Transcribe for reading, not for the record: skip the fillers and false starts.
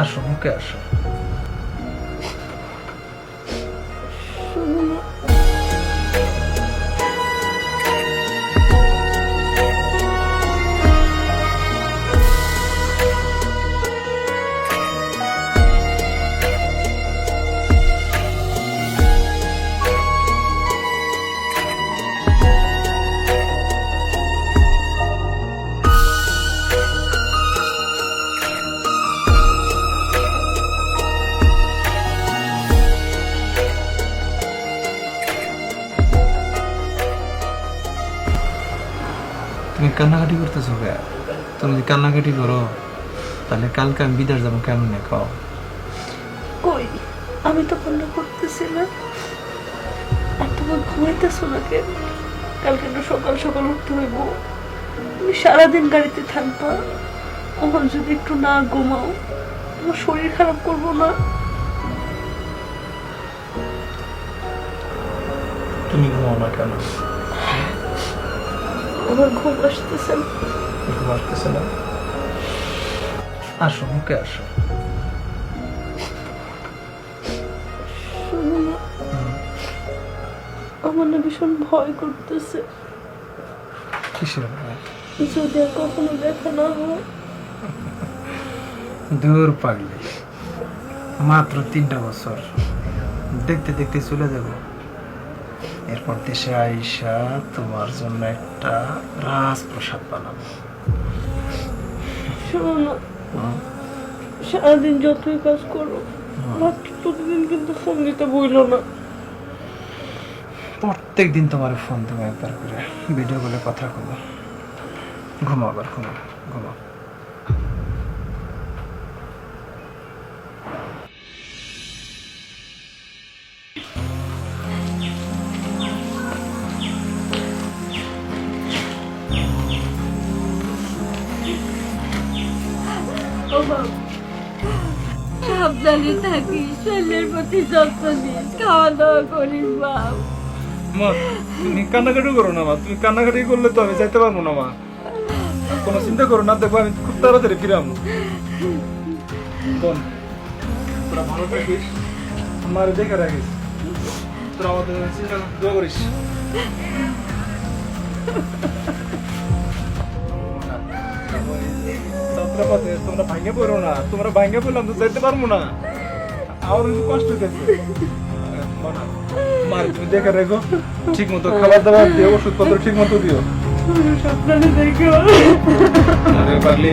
আসো মুখে আসো। তুমি কান্নাকাটি করতেছো কে? তুমি যদি কান্নাকাটি করো তাহলে কালকে আমি বিদেশ যাবো কেমনে খাও? কই, আমি তো কান্না করতেছি না। আর তোমার ঘুমাইতেছো না কেন? কালকে না সকাল সকাল উঠতে হইব। তুমি সারাদিন গাড়িতে থাকবা। আমার যদি একটু না ঘুমাও, তোমার শরীর খারাপ করবো না? তুমি ঘুমাও না কেন? আমার ঘুম আসতেছে না। ঘুম আসতেছে না? আসো মুখে আসো। শোনো না, আমার না ভীষণ ভয় করতেছে। কিসের ভয়? যদি আর কখনো দেখা না হয়। দূর পাগলি, মাত্র 3টা বছর, দেখতে দেখতে চলে যাব। এরপর দেশে আইসা তোমার জন্য একটা রাজপ্রসাদ বানাবো। শোনো না, সারাদিন যতই কাজ করো, রাত্রে প্রতিদিন কিন্তু ফোন দিতে বইলো না। প্রত্যেক দিন তোমার ফোন তুমি একবার করে ভিডিও কলে কথা বলো। ঘুমাও, আবার ঘুমাও, ঘুমাও। ও বাবা, সাবধানে থাকিস, শরীরের প্রতি যত্ন নিস, খাওয়া দাওয়া করিস বাপ। মা, তুমি কান্নাকাটি করো না মা। তুমি কান্নাকাটি করলে তো আমি যাইতে পারবো না মা। কোনো চিন্তা করো না, দেখবো আমি খুব তাড়াতাড়ি ফিরে আসবো। বোন, তোরা ভালো থাকিস, আমার দেখে রাখিস। তোরা আমাদের চিন্তা দোয়া করিস। যাত্রাপথে তোমরা ভাঙে পড়ো না। তোমরা ভাঙে পড়লাম তো যাইতে পারবো না। আমার কিন্তু কষ্ট হইতেছে। মার, তুমি দেখে রেখো, ঠিক মতো খাবার দাবার দিও, ওষুধপত্র ঠিক মতো দিও। সাবধানে দেখো। আরে পাগলি,